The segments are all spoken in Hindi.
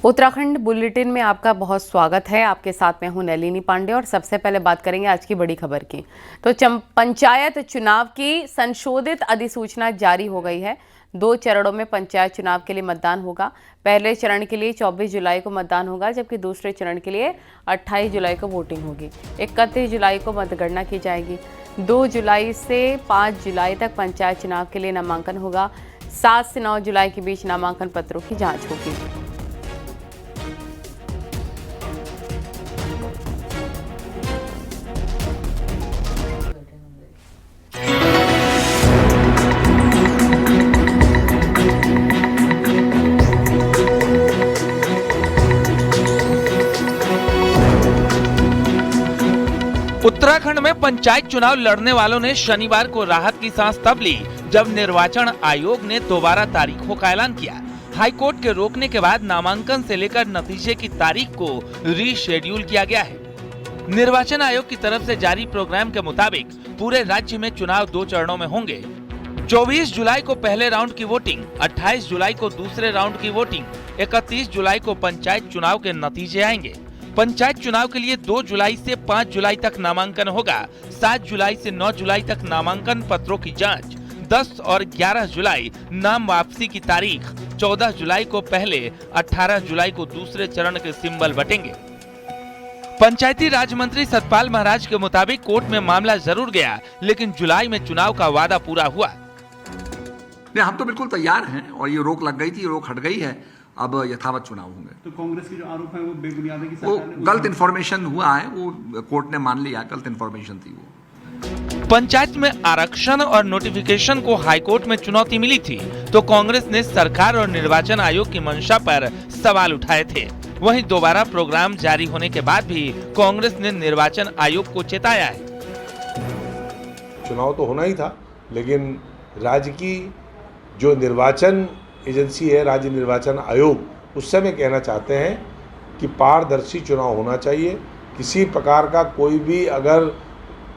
उत्तराखंड बुलेटिन में आपका बहुत स्वागत है। आपके साथ मैं हूं नलिनी पांडे और सबसे पहले बात करेंगे आज की बड़ी खबर की। तो पंचायत चुनाव की संशोधित अधिसूचना जारी हो गई है। 2 चरणों में पंचायत चुनाव के लिए मतदान होगा। पहले चरण के लिए 24 जुलाई को मतदान होगा, जबकि दूसरे चरण के लिए 28 जुलाई को वोटिंग होगी। 31 जुलाई को मतगणना की जाएगी। 2 जुलाई से 5 जुलाई तक पंचायत चुनाव के लिए नामांकन होगा। 7 से 9 जुलाई के बीच नामांकन पत्रों की जाँच होगी। उत्तराखंड में पंचायत चुनाव लड़ने वालों ने शनिवार को राहत की सांस तब ली जब निर्वाचन आयोग ने दोबारा तारीखों का ऐलान किया। हाईकोर्ट के रोकने के बाद नामांकन से लेकर नतीजे की तारीख को रीशेड्यूल किया गया है। निर्वाचन आयोग की तरफ से जारी प्रोग्राम के मुताबिक पूरे राज्य में चुनाव 2 चरणों में होंगे। 24 जुलाई को पहले राउंड की वोटिंग, 28 जुलाई को दूसरे राउंड की वोटिंग, 31 जुलाई को पंचायत चुनाव के नतीजे आएंगे। पंचायत चुनाव के लिए 2 जुलाई से 5 जुलाई तक नामांकन होगा। 7 जुलाई से 9 जुलाई तक नामांकन पत्रों की जांच। 10 और 11 जुलाई नाम वापसी की तारीख। 14 जुलाई को पहले, 18 जुलाई को दूसरे चरण के सिंबल बटेंगे। पंचायती राज मंत्री सतपाल महाराज के मुताबिक कोर्ट में मामला जरूर गया, लेकिन जुलाई में चुनाव का वादा पूरा हुआ। हम तो बिल्कुल तैयार हैं और ये रोक लग गई थी, रोक हट गई है। अब यथावत चुनाव होंगे। तो कांग्रेस की जो आरोप है वो बेबुनियाद है कि वो गलत इन्फॉर्मेशन हुआ है, वो कोर्ट ने मान लिया, गलत इन्फॉर्मेशन थी वो। पंचायत में आरक्षण और नोटिफिकेशन को हाईकोर्ट में चुनौती मिली थी, तो कांग्रेस ने सरकार और निर्वाचन आयोग की मंशा पर सवाल उठाए थे। वहीं दोबारा प्रोग्राम जारी होने के बाद भी कांग्रेस ने निर्वाचन आयोग को चेताया है। चुनाव तो होना ही था, लेकिन राज्य की जो निर्वाचन एजेंसी है, राज्य निर्वाचन आयोग, उससे मैं कहना चाहते हैं कि पारदर्शी चुनाव होना चाहिए। किसी प्रकार का कोई भी अगर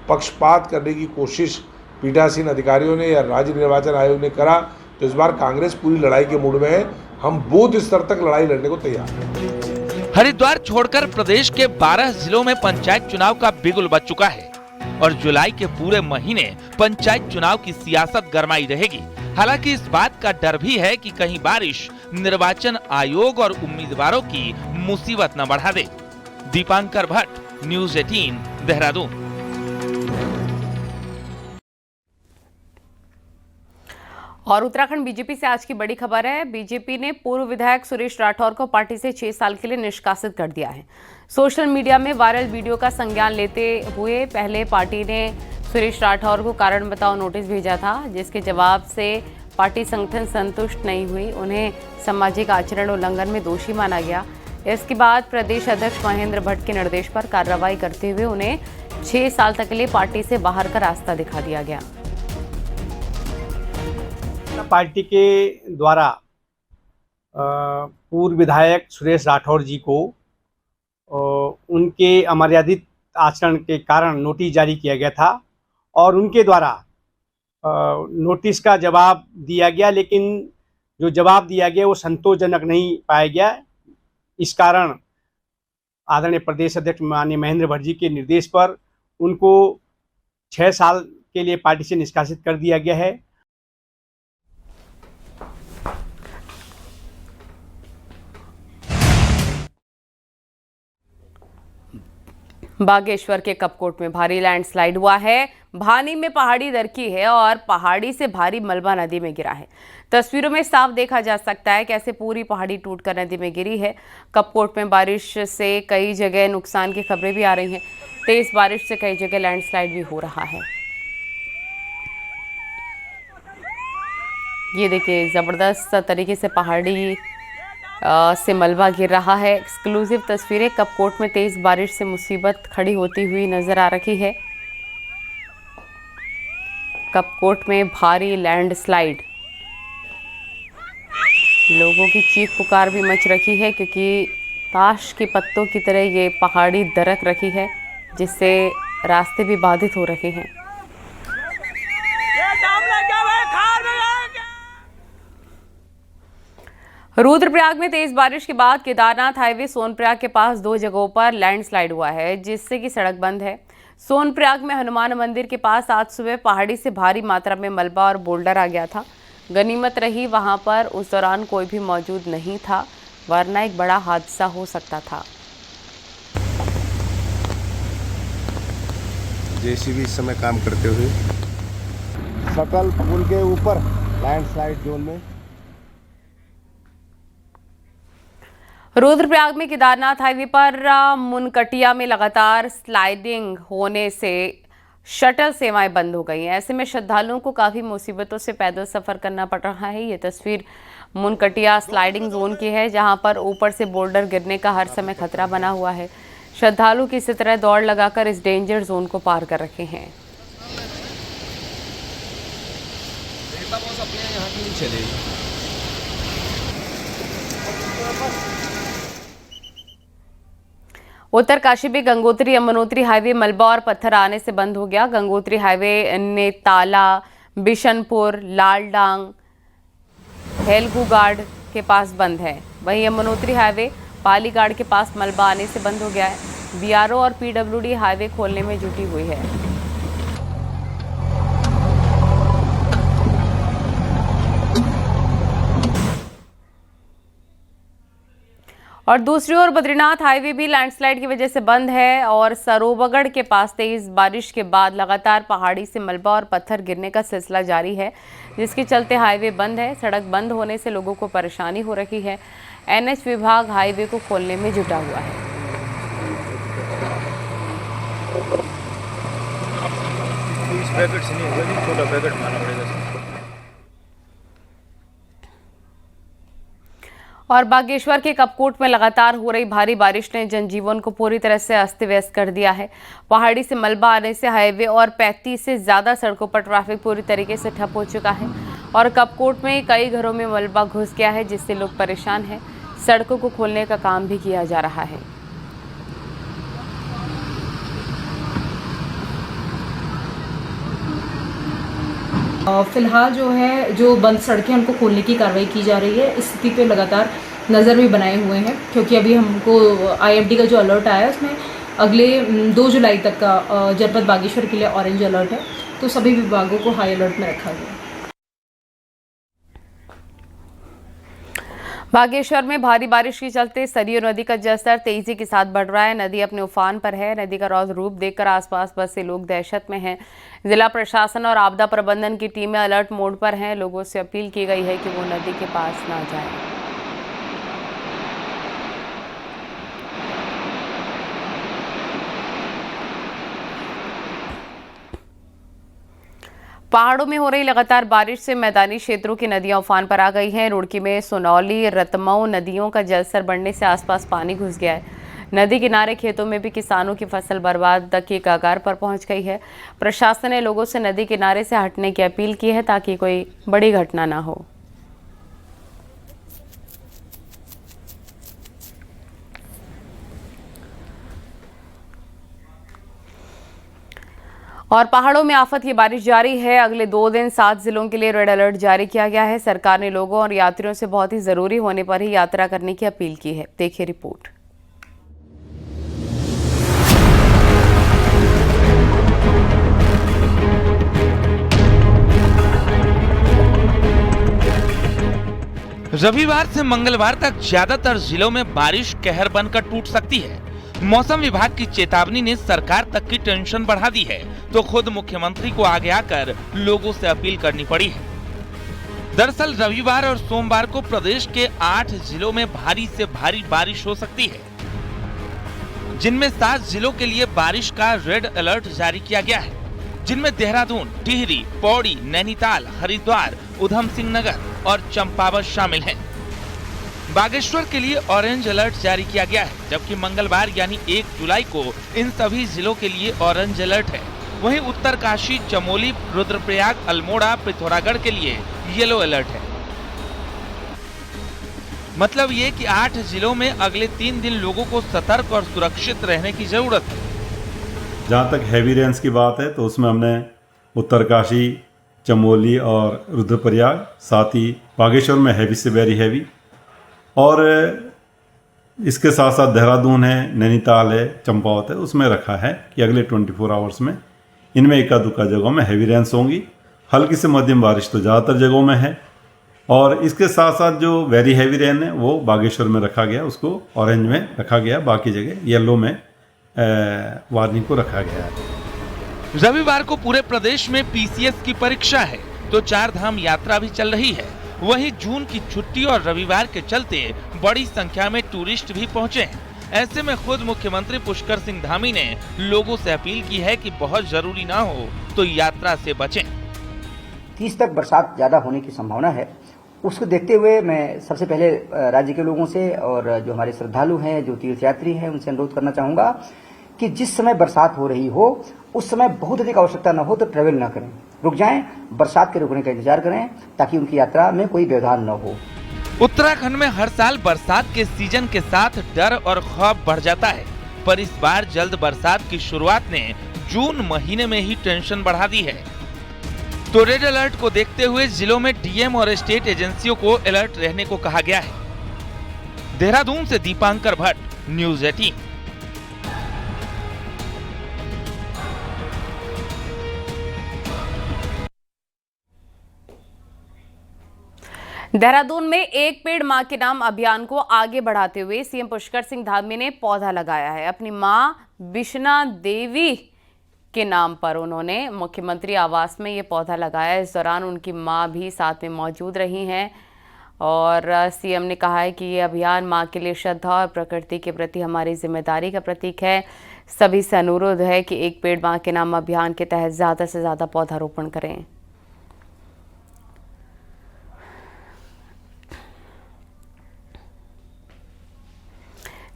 पक्षपात करने की कोशिश पीठासीन अधिकारियों ने या राज्य निर्वाचन आयोग ने करा तो इस बार कांग्रेस पूरी लड़ाई के मूड में है। हम बूथ स्तर तक लड़ाई लड़ने को तैयार हैं। हरिद्वार छोड़कर प्रदेश के 12 जिलों में पंचायत चुनाव का बिगुल बज चुका है और जुलाई के पूरे महीने पंचायत चुनाव की सियासत गरमाई रहेगी। हालांकि इस बात का डर भी है कि कहीं बारिश निर्वाचन आयोग और उम्मीदवारों की मुसीबत न बढ़ा दे। दीपांकर भट्ट, न्यूज़ 18, देहरादून। और उत्तराखंड बीजेपी से आज की बड़ी खबर है। बीजेपी ने पूर्व विधायक सुरेश राठौर को पार्टी से 6 साल के लिए निष्कासित कर दिया है। सोशल मीडिया में वायरल वीडियो का संज्ञान लेते हुए पहले पार्टी ने सुरेश राठौर को कारण बताओ नोटिस भेजा था, जिसके जवाब से पार्टी संगठन संतुष्ट नहीं हुई। उन्हें सामाजिक आचरण उल्लंघन में दोषी माना गया। इसके बाद प्रदेश अध्यक्ष महेंद्र भट्ट के निर्देश पर कार्रवाई करते हुए उन्हें 6 साल तक के लिए पार्टी से बाहर का रास्ता दिखा दिया गया। पार्टी के द्वारा पूर्व विधायक सुरेश राठौर जी को उनके अमर्यादित आचरण के कारण नोटिस जारी किया गया था और उनके द्वारा नोटिस का जवाब दिया गया, लेकिन जो जवाब दिया गया वो संतोषजनक नहीं पाया गया। इस कारण आदरणीय प्रदेश अध्यक्ष माननीय महेंद्र भट्ट जी के निर्देश पर उनको 6 साल के लिए पार्टी से निष्कासित कर दिया गया है। बागेश्वर के कपकोट में भारी लैंडस्लाइड हुआ है। भानी में पहाड़ी दरकी है और पहाड़ी से भारी मलबा नदी में गिरा है। तस्वीरों में साफ देखा जा सकता है कैसे पूरी पहाड़ी टूटकर नदी में गिरी है। कपकोट में बारिश से कई जगह नुकसान की खबरें भी आ रही हैं। तेज बारिश से कई जगह लैंडस्लाइड भी हो रहा है। ये देखिए, जबरदस्त तरीके से पहाड़ी से मलबा गिर रहा है। एक्सक्लूसिव तस्वीरें। कपकोट में तेज बारिश से मुसीबत खड़ी होती हुई नजर आ रही है। कपकोट में भारी लैंडस्लाइड, लोगों की चीख पुकार भी मच रही है क्योंकि ताश के पत्तों की तरह ये पहाड़ी दरक रही है, जिससे रास्ते भी बाधित हो रहे हैं। रुद्रप्रयाग में तेज बारिश के बाद केदारनाथ हाईवे सोनप्रयाग के पास 2 जगहों पर लैंडस्लाइड हुआ है, जिससे कि सड़क बंद है। सोनप्रयाग में हनुमान मंदिर के पास आज सुबह पहाड़ी से भारी मात्रा में मलबा और बोल्डर आ गया था। गनीमत रही वहां पर उस दौरान कोई भी मौजूद नहीं था, वरना एक बड़ा हादसा हो सकता था। जेसीबी इस समय काम करते हुए सकल पुल के ऊपर लैंडस्लाइड जोन में। रुद्रप्रयाग में केदारनाथ हाईवे पर मुनकटिया में लगातार स्लाइडिंग होने से शटल सेवाएं बंद हो गई हैं। ऐसे में श्रद्धालुओं को काफ़ी मुसीबतों से पैदल सफ़र करना पड़ रहा है। ये तस्वीर मुनकटिया स्लाइडिंग जोन की है, जहां पर ऊपर से बोल्डर गिरने का हर समय खतरा बना हुआ है। श्रद्धालु किसी तरह दौड़ लगाकर इस डेंजर जोन को पार कर रखे हैं। उत्तरकाशी में गंगोत्री यमुनोत्री हाईवे मलबा और पत्थर आने से बंद हो गया। गंगोत्री हाईवे नेताला, बिशनपुर, लालडांग, हेलगुगाड़ के पास बंद है। वहीं यमुनोत्री हाईवे पालीगाड़ के पास मलबा आने से बंद हो गया है। बीआरओ और पीडब्ल्यूडी हाईवे खोलने में जुटी हुई है। और दूसरी ओर बद्रीनाथ हाईवे भी लैंडस्लाइड की वजह से बंद है और सरोबगढ़ के पास तेज बारिश के बाद लगातार पहाड़ी से मलबा और पत्थर गिरने का सिलसिला जारी है, जिसके चलते हाईवे बंद है। सड़क बंद होने से लोगों को परेशानी हो रही है। एनएच विभाग हाईवे को खोलने में जुटा हुआ है। और बागेश्वर के कपकोट में लगातार हो रही भारी बारिश ने जनजीवन को पूरी तरह से अस्त व्यस्त कर दिया है। पहाड़ी से मलबा आने से हाईवे और 35 से ज़्यादा सड़कों पर ट्रैफिक पूरी तरीके से ठप हो चुका है और कपकोट में कई घरों में मलबा घुस गया है, जिससे लोग परेशान हैं। सड़कों को खोलने का काम भी किया जा रहा है। फिलहाल जो बंद सड़कें उनको खोलने की कार्रवाई की जा रही है। इस स्थिति पे लगातार नज़र भी बनाए हुए हैं, क्योंकि अभी हमको आईएमडी का जो अलर्ट आया है उसमें अगले 2 जुलाई तक का जनपद बागेश्वर के लिए ऑरेंज अलर्ट है, तो सभी विभागों को हाई अलर्ट में रखा गया है। बागेश्वर में भारी बारिश के चलते सरयू नदी का जलस्तर तेजी के साथ बढ़ रहा है। नदी अपने उफान पर है। नदी का रौद्र रूप देखकर आसपास बसे लोग दहशत में हैं। जिला प्रशासन और आपदा प्रबंधन की टीमें अलर्ट मोड पर हैं। लोगों से अपील की गई है कि वो नदी के पास ना जाएं। पहाड़ों में हो रही लगातार बारिश से मैदानी क्षेत्रों की नदियां उफान पर आ गई हैं। रुड़की में सोनौली, रतमऊ नदियों का जलस्तर बढ़ने से आसपास पानी घुस गया है। नदी किनारे खेतों में भी किसानों की फसल बर्बाद की कगार पर पहुंच गई है। प्रशासन ने लोगों से नदी किनारे से हटने की अपील की है, ताकि कोई बड़ी घटना ना हो। और पहाड़ों में आफत की बारिश जारी है। अगले 2 दिन 7 जिलों के लिए रेड अलर्ट जारी किया गया है। सरकार ने लोगों और यात्रियों से बहुत ही जरूरी होने पर ही यात्रा करने की अपील की है। देखिए रिपोर्ट। रविवार से मंगलवार तक ज्यादातर जिलों में बारिश कहर बनकर टूट सकती है। मौसम विभाग की चेतावनी ने सरकार तक की टेंशन बढ़ा दी है, तो खुद मुख्यमंत्री को आगे आकर लोगों से अपील करनी पड़ी है। दरअसल रविवार और सोमवार को प्रदेश के 8 जिलों में भारी से भारी बारिश हो सकती है, जिनमें 7 जिलों के लिए बारिश का रेड अलर्ट जारी किया गया है, जिनमें देहरादून, टिहरी, पौड़ी, नैनीताल, हरिद्वार, उधम सिंह नगर और चंपावत शामिल हैं। बागेश्वर के लिए ऑरेंज अलर्ट जारी किया गया है, जबकि मंगलवार यानी 1 जुलाई को इन सभी जिलों के लिए ऑरेंज अलर्ट है। वहीं उत्तरकाशी, चमोली, रुद्रप्रयाग, अल्मोड़ा, पिथौरागढ़ के लिए येलो अलर्ट है। मतलब ये कि 8 जिलों में अगले 3 दिन लोगों को सतर्क और सुरक्षित रहने की जरूरत है। जहाँ तक हैवी रेन्स की बात है, तो उसमें हमने उत्तरकाशी, चमोली और रुद्रप्रयाग, साथ ही बागेश्वर में हैवी से वेरी हैवी, और इसके साथ साथ देहरादून है, नैनीताल है, चंपावत है, उसमें रखा है कि अगले 24 आवर्स में इनमें एका दुक्का जगहों में हैवी रेन्स होंगी। हल्की से मध्यम बारिश तो ज़्यादातर जगहों में है। और इसके साथ साथ जो वेरी हैवी रेन है वो बागेश्वर में रखा गया, उसको ऑरेंज में रखा गया, बाकी जगह येलो में वार्निंग को रखा गया है। रविवार को पूरे प्रदेश में पीसीएस की परीक्षा है तो 4 धाम यात्रा भी चल रही है। वहीं जून की छुट्टी और रविवार के चलते बड़ी संख्या में टूरिस्ट भी पहुंचे हैं। ऐसे में खुद मुख्यमंत्री पुष्कर सिंह धामी ने लोगों से अपील की है कि बहुत जरूरी ना हो तो यात्रा से बचें। 30 तक बरसात ज्यादा होने की संभावना है। उसको देखते हुए मैं सबसे पहले राज्य के लोगों से और जो हमारे श्रद्धालु हैं, जो तीर्थयात्री हैं, उनसे अनुरोध करना चाहूंगा कि जिस समय बरसात हो रही हो उस समय बहुत अधिक आवश्यकता न हो तो ट्रेवल न करें, रुक जाएं, बरसात के रुकने का इंतजार करें ताकि उनकी यात्रा में कोई व्यवधान न हो। उत्तराखंड में हर साल बरसात के सीजन के साथ डर और खौफ बढ़ जाता है, पर इस बार जल्द बरसात की शुरुआत ने जून महीने में ही टेंशन बढ़ा दी है। तो रेड अलर्ट को देखते हुए जिलों में डीएम और स्टेट एजेंसियों को अलर्ट रहने को कहा गया है। देहरादून से दीपांकर भट्ट, न्यूज़ 18। देहरादून में एक पेड़ मां के नाम अभियान को आगे बढ़ाते हुए सीएम पुष्कर सिंह धामी ने पौधा लगाया है। अपनी मां बिशना देवी के नाम पर उन्होंने मुख्यमंत्री आवास में ये पौधा लगाया। इस दौरान उनकी मां भी साथ में मौजूद रही हैं और सीएम ने कहा है कि ये अभियान मां के लिए श्रद्धा और प्रकृति के प्रति हमारी जिम्मेदारी का प्रतीक है। सभी से अनुरोध है कि एक पेड़ मां के नाम अभियान के तहत ज़्यादा से ज़्यादा पौधारोपण करें।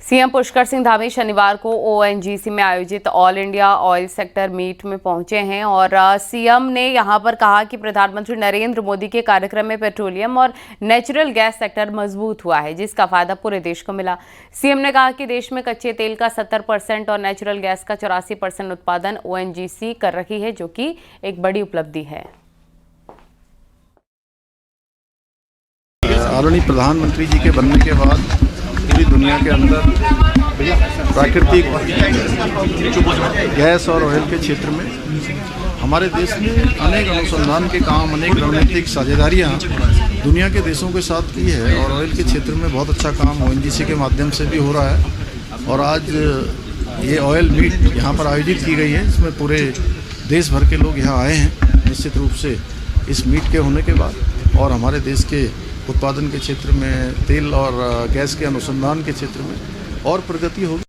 सीएम पुष्कर सिंह धामी शनिवार को ओएनजीसी में आयोजित all India oil sector meet में पहुंचे हैं और सीएम ने यहां पर कहा कि प्रधानमंत्री नरेंद्र मोदी के कार्यक्रम में पेट्रोलियम और नेचुरल गैस सेक्टर मजबूत हुआ है, जिसका फायदा पूरे देश को मिला। सीएम ने कहा कि देश में कच्चे तेल का 70% और नेचुरल गैस का 84% उत्पादन ओएनजीसी कर रही है, जो कि एक बड़ी उपलब्धि है। आदरणीय प्रधानमंत्री जी के बनने के बाद पूरी दुनिया के अंदर प्राकृतिक गैस और ऑयल के क्षेत्र में हमारे देश ने अनेक अनुसंधान के काम, अनेक रणनीतिक साझेदारियां दुनिया के देशों के साथ की है और ऑयल के क्षेत्र में बहुत अच्छा काम ओएनजीसी के माध्यम से भी हो रहा है। और आज ये ऑयल मीट यहाँ पर आयोजित की गई है, इसमें पूरे देश भर के लोग यहाँ आए हैं। निश्चित रूप से इस मीट के होने के बाद और हमारे देश के उत्पादन के क्षेत्र में, तेल और गैस के अनुसंधान के क्षेत्र में और प्रगति होगी।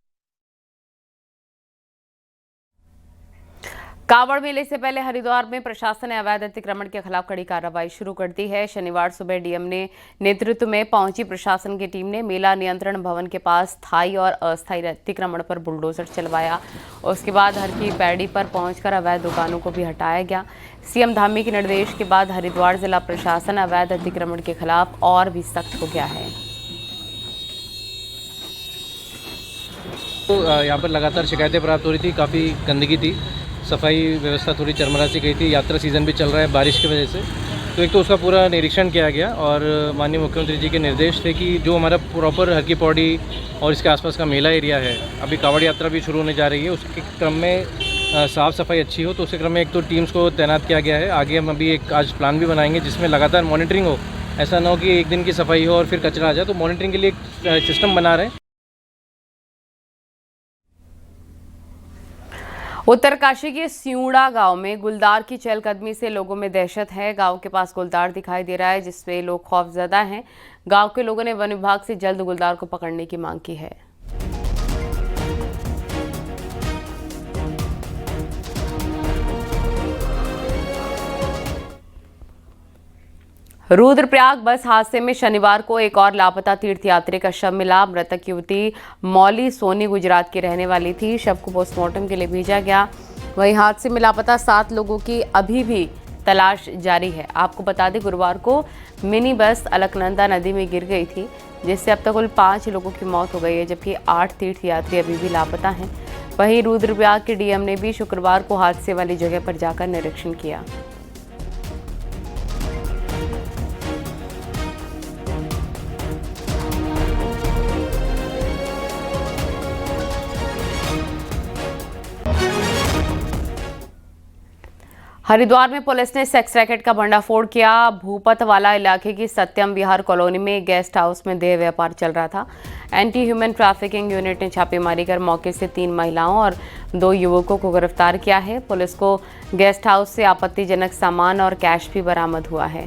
कांवड़ मेले से पहले हरिद्वार में प्रशासन ने अवैध अतिक्रमण के खिलाफ कड़ी कार्रवाई शुरू कर दी है। शनिवार सुबह डीएम ने नेतृत्व में पहुंची प्रशासन की टीम ने मेला नियंत्रण भवन के पास स्थायी और अस्थायी अतिक्रमण पर बुलडोजर चलवाया। उसके बाद हर की पैड़ी पर पहुंचकर अवैध दुकानों को भी हटाया गया। सीएम धामी के निर्देश के बाद हरिद्वार जिला प्रशासन अवैध अतिक्रमण के खिलाफ और भी सख्त हो गया है। तो यहाँ पर लगातार शिकायतें प्राप्त हो रही थी, काफ़ी गंदगी थी, सफाई व्यवस्था थोड़ी चरमरा सी गई थी। यात्रा सीज़न भी चल रहा है बारिश की वजह से, तो एक तो उसका पूरा निरीक्षण किया गया और माननीय मुख्यमंत्री जी के निर्देश थे कि जो हमारा प्रॉपर हर की पौड़ी और इसके आसपास का मेला एरिया है, अभी कांवड़ यात्रा भी शुरू होने जा रही है, उसके क्रम में साफ़ सफाई अच्छी हो, तो उसके क्रम में एक तो टीम्स को तैनात किया गया है। आगे हम अभी एक आज प्लान भी बनाएंगे जिसमें लगातार मॉनिटरिंग हो, ऐसा ना हो कि एक दिन की सफाई हो और फिर कचरा आ जाए, तो मॉनिटरिंग के लिए एक सिस्टम बना रहे हैं। उत्तरकाशी के सियूड़ा गांव में गुलदार की चहलकदमी से लोगों में दहशत है। गांव के पास गुलदार दिखाई दे रहा है जिससे लोग खौफजदा हैं। गांव के लोगों ने वन विभाग से जल्द गुलदार को पकड़ने की मांग की है। रुद्रप्रयाग बस हादसे में शनिवार को एक और लापता तीर्थयात्री का शव मिला। मृतक युवती मौली सोनी गुजरात की रहने वाली थी। शव को पोस्टमार्टम के लिए भेजा गया। वहीं हादसे में लापता 7 लोगों की अभी भी तलाश जारी है। आपको बता दें, गुरुवार को मिनी बस अलकनंदा नदी में गिर गई थी, जिससे अब तक कुल 5 लोगों की मौत हो गई है, जबकि 8 तीर्थयात्री अभी भी लापता हैं। वहीं रुद्रप्रयाग के डीएम ने भी शुक्रवार को हादसे वाली जगह पर जाकर निरीक्षण किया। हरिद्वार में पुलिस ने सेक्स रैकेट का भंडाफोड़ किया। भूपतवाला इलाके की सत्यम विहार कॉलोनी में गेस्ट हाउस में देह व्यापार चल रहा था। एंटी ह्यूमन ट्रैफिकिंग यूनिट ने छापेमारी कर मौके से 3 महिलाओं और 2 युवकों को गिरफ्तार किया है। पुलिस को गेस्ट हाउस से आपत्तिजनक सामान और कैश भी बरामद हुआ है।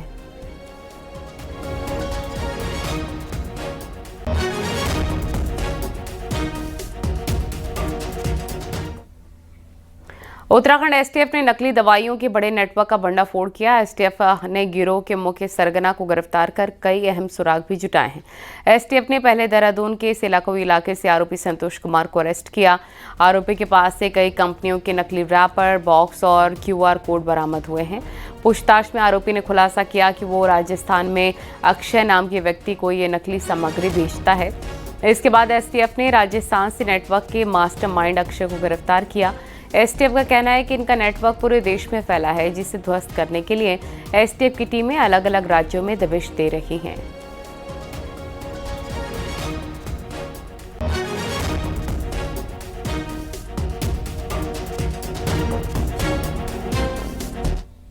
उत्तराखंड एसटीएफ ने नकली दवाइयों के बड़े नेटवर्क का भंडाफोड़ किया। एसटीएफ ने गिरोह के मुख्य सरगना को गिरफ्तार कर कई अहम सुराग भी जुटाए हैं। एसटीएफ ने पहले देहरादून के सिलाकोई इलाके से आरोपी संतोष कुमार को अरेस्ट किया। आरोपी के पास से कई कंपनियों के नकली रैपर, बॉक्स और क्यूआर कोड बरामद हुए हैं। पूछताछ में आरोपी ने खुलासा किया कि वो राजस्थान में अक्षय नाम के व्यक्ति को ये नकली सामग्री बेचता है। इसके बाद एसटीएफ ने राजस्थान से नेटवर्क के मास्टरमाइंड अक्षय को गिरफ्तार किया। एसटीएफ का कहना है कि इनका नेटवर्क पूरे देश में फैला है, जिसे ध्वस्त करने के लिए एसटीएफ की टीमें अलग अलग राज्यों में दबिश दे रही हैं।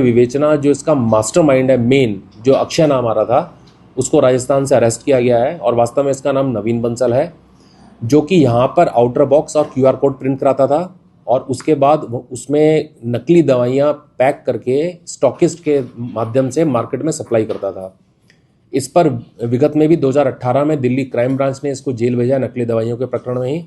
विवेचना जो इसका मास्टरमाइंड है, मेन जो अक्षय नाम आ रहा था, उसको राजस्थान से अरेस्ट किया गया है और वास्तव में इसका नाम नवीन बंसल है, जो कि यहाँ पर आउटर बॉक्स और क्यूआर कोड प्रिंट कराता था और उसके बाद उसमें नकली दवाइयाँ पैक करके स्टॉकिस्ट के माध्यम से मार्केट में सप्लाई करता था। इस पर विगत में भी 2018 में दिल्ली क्राइम ब्रांच ने इसको जेल भेजा नकली दवाइयों के प्रकरण में ही।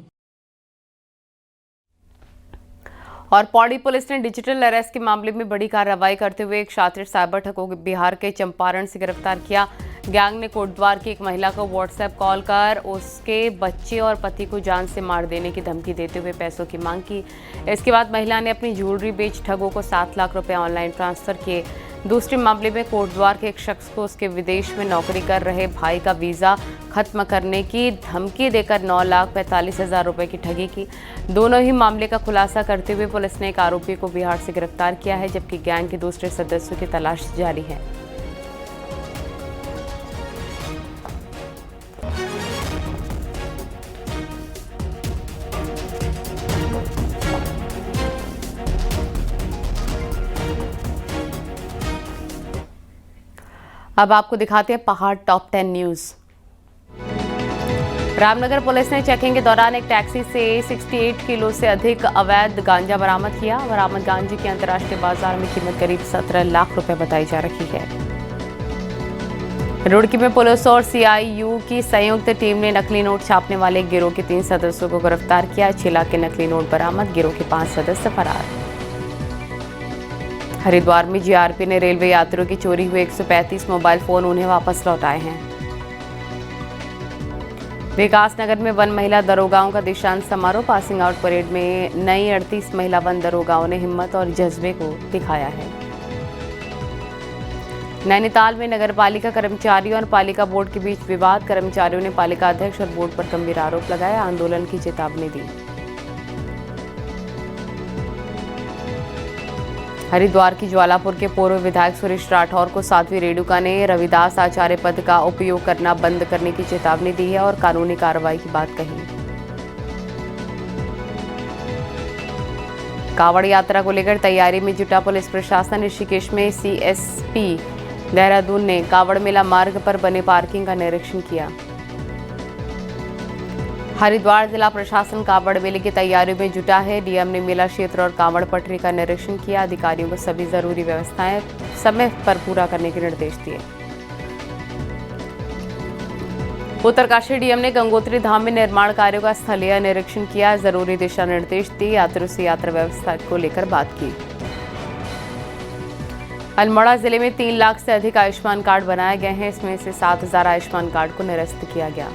और पौड़ी पुलिस ने डिजिटल अरेस्ट के मामले में बड़ी कार्रवाई करते हुए एक शातिर साइबर ठग को बिहार के चंपारण से गिरफ्तार किया। गैंग ने कोटद्वार की एक महिला को व्हाट्सएप कॉल कर उसके बच्चे और पति को जान से मार देने की धमकी देते हुए पैसों की मांग की। इसके बाद महिला ने अपनी ज्वेलरी बेच ठगों को 7 लाख रुपए ऑनलाइन ट्रांसफर किए। दूसरे मामले में कोटद्वार के एक शख्स को उसके विदेश में नौकरी कर रहे भाई का वीज़ा खत्म करने की धमकी देकर 9,45,000 रुपए की ठगी की। दोनों ही मामले का खुलासा करते हुए पुलिस ने एक आरोपी को बिहार से गिरफ्तार किया है, जबकि गैंग के दूसरे सदस्यों की तलाश जारी है। अब आपको दिखाते हैं पहाड़ टॉप 10 न्यूज। रामनगर पुलिस ने चेकिंग के दौरान एक टैक्सी से 68 किलो से अधिक अवैध गांजा बरामद किया। बरामद गांजे की अंतर्राष्ट्रीय बाजार में कीमत करीब 17 लाख रुपए बताई जा रही है। रुड़की में पुलिस और सीआईयू की संयुक्त टीम ने नकली नोट छापने वाले गिरोह के 3 सदस्यों को गिरफ्तार किया। 6 लाख के नकली नोट बरामद, गिरोह के 5 सदस्य फरार। हरिद्वार में जीआरपी ने रेलवे यात्रियों की चोरी हुए 135 मोबाइल फोन उन्हें वापस लौटाए हैं। विकासनगर में वन महिला दरोगाओं का दीक्षांत समारोह, पासिंग आउट परेड में नई 38 महिला वन दरोगाओं ने हिम्मत और जज्बे को दिखाया है। नैनीताल में नगरपालिका कर्मचारियों और पालिका बोर्ड के बीच विवाद, कर्मचारियों ने पालिका अध्यक्ष और बोर्ड पर गंभीर आरोप लगाया, आंदोलन की चेतावनी दी। हरिद्वार की ज्वालापुर के पूर्व विधायक सुरेश राठौर को साध्वी रेणुका ने रविदास आचार्य पद का उपयोग करना बंद करने की चेतावनी दी है और कानूनी कार्रवाई की बात कही। कावड़ यात्रा को लेकर तैयारी में जुटा पुलिस प्रशासन। ऋषिकेश में सीएसपी देहरादून ने कावड़ मेला मार्ग पर बने पार्किंग का निरीक्षण किया। हरिद्वार जिला प्रशासन कावड़ मेले की तैयारियों में जुटा है। डीएम ने मेला क्षेत्र और कावड़ पटरी का निरीक्षण किया। अधिकारियों को सभी जरूरी व्यवस्थाएं समय पर पूरा करने के निर्देश दिए। उत्तरकाशी डीएम ने गंगोत्री धाम में निर्माण कार्यों का स्थलीय निरीक्षण किया, जरूरी दिशा निर्देश दिए, यात्रियों से यात्रा व्यवस्था को लेकर बात की। अल्मोड़ा जिले में 3 लाख से अधिक आयुष्मान कार्ड बनाए गए हैं। इसमें से 7,000 आयुष्मान कार्ड को निरस्त किया गया।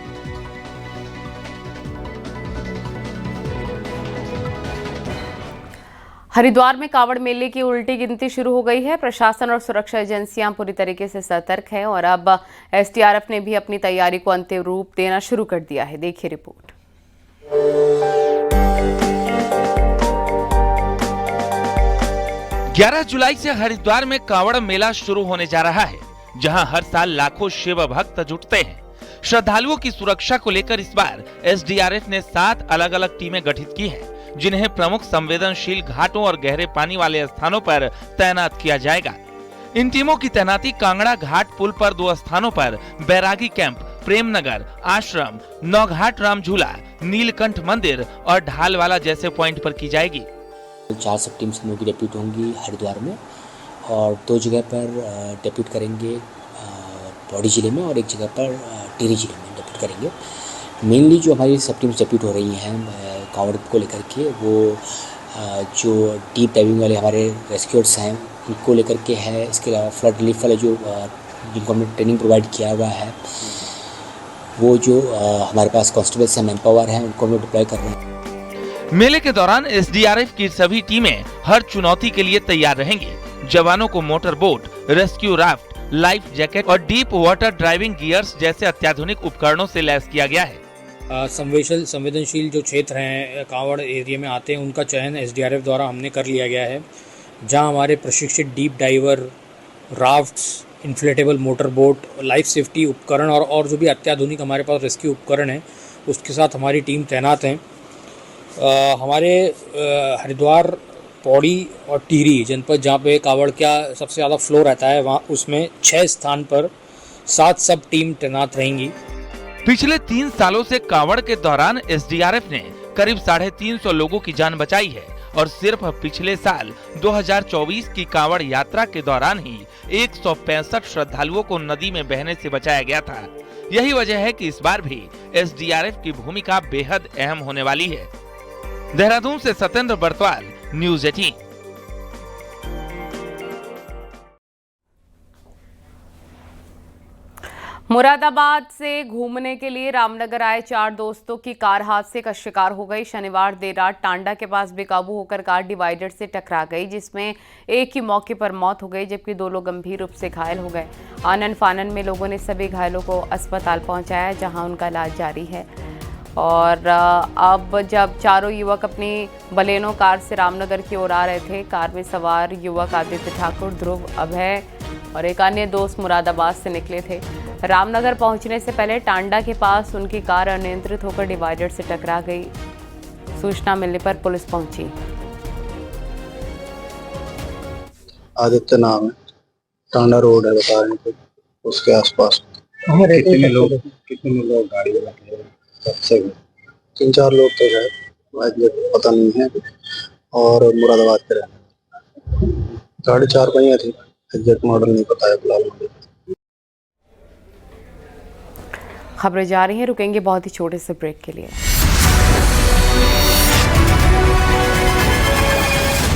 हरिद्वार में कावड़ मेले की उल्टी गिनती शुरू हो गई है। प्रशासन और सुरक्षा एजेंसियां पूरी तरीके से सतर्क हैं और अब एसडीआरएफ ने भी अपनी तैयारी को अंतिम रूप देना शुरू कर दिया है। देखिए रिपोर्ट। ग्यारह जुलाई से हरिद्वार में कावड़ मेला शुरू होने जा रहा है, जहां हर साल लाखों शिव भक्त जुटते हैं। श्रद्धालुओं की सुरक्षा को लेकर इस बार एसडीआरएफ ने 7 अलग अलग टीमें गठित की हैं, जिन्हें प्रमुख संवेदनशील घाटों और गहरे पानी वाले स्थानों पर तैनात किया जाएगा। इन टीमों की तैनाती कांगड़ा घाट पुल पर 2 स्थानों पर बैरागी कैंप, प्रेमनगर, आश्रम, नौघाट राम झूला, नीलकंठ मंदिर और ढालवाला जैसे पॉइंट पर की जाएगी। 4 सब टीम्स हम लोग की डेप्यूट होंगी हरिद्वार में और 2 जगह पर डेप्यूट करेंगे पौड़ी जिले में और 1 जगह पर टिहरी जिले में डेप्यूट करेंगे। मेनली जो हमारी सब टीम्स डेप्यूट हो रही हैं कांवड़ को लेकर के, वो जो डीप डाइविंग वाले हमारे रेस्क्यूअर्स हैं उनको लेकर के है। इसके अलावा फ्लड रिलीफ वाले जो जिनको हमने ट्रेनिंग प्रोवाइड किया हुआ है, वो जो हमारे पास कांस्टेबल्स हैं, मैन पावर है, उनको हम डिप्लॉय कर रहे हैं। मेले के दौरान एसडीआरएफ की सभी टीमें हर चुनौती के लिए तैयार रहेंगी। जवानों को motor boat, rescue raft, life jacket और डीप वाटर ड्राइविंग गियर्स जैसे अत्याधुनिक उपकरणों से लैस किया गया है। संवेदनशील जो क्षेत्र हैं कांवड़ एरिया में आते हैं, उनका चयन एसडीआरएफ द्वारा हमने कर लिया गया है, जहां हमारे प्रशिक्षित deep diver, rafts, inflatable motor boat, life safety उपकरण और जो भी अत्याधुनिक हमारे पास रेस्क्यू उपकरण हैं उसके साथ हमारी टीम तैनात हैं। हमारे हरिद्वार, पौड़ी और टिहरी जनपद जहाँ पे कांवड़ का सबसे ज़्यादा फ्लो रहता है, वहाँ उसमें 6 स्थान पर 7 सब टीम तैनात रहेंगी। पिछले 3 सालों से कांवड़ के दौरान एसडीआरएफ ने करीब 350 लोगों की जान बचाई है और सिर्फ पिछले साल 2024 की कांवड़ यात्रा के दौरान ही 165 श्रद्धालुओं को नदी में बहने से बचाया गया था। यही वजह है कि इस बार भी एसडीआरएफ की भूमिका बेहद अहम होने वाली है। देहरादून से सत्येंद्र बरतवाल, न्यूज़ 18। मुरादाबाद से घूमने के लिए रामनगर आए 4 दोस्तों की कार हादसे का शिकार हो गई। शनिवार देर रात टांडा के पास बेकाबू होकर कार डिवाइडर से टकरा गई, जिसमें एक की मौके पर मौत हो गई जबकि 2 लोग गंभीर रूप से घायल हो गए। आनन फानन में लोगों ने सभी घायलों को अस्पताल पहुंचाया, जहां उनका इलाज जारी है। और अब जब चारों युवक अपनी बलेनो कार से रामनगर की ओर आ रहे थे, कार में सवार युवक आदित्य ठाकुर, ध्रुव, अभय और एक अन्य दोस्त मुरादाबाद से निकले थे। रामनगर पहुंचने से पहले टांडा के पास उनकी कार अनियंत्रित होकर डिवाइडर से टकरा गई। सूचना मिलने पर पुलिस पहुंची। आदित्य नाम है, टांडा रोड है बता रहे थे, उसके आसपास। कितने लोग गाड़ी में बैठे? 3-4 लोग तो शायद, पता नहीं है, और मुरादाबाद के रहने। गाड़ी 4 पहिया थी, एग्जैक्ट मॉडल नहीं पता है फिलहाल। खबरें जा रही हैं, रुकेंगे बहुत ही छोटे से ब्रेक के लिए।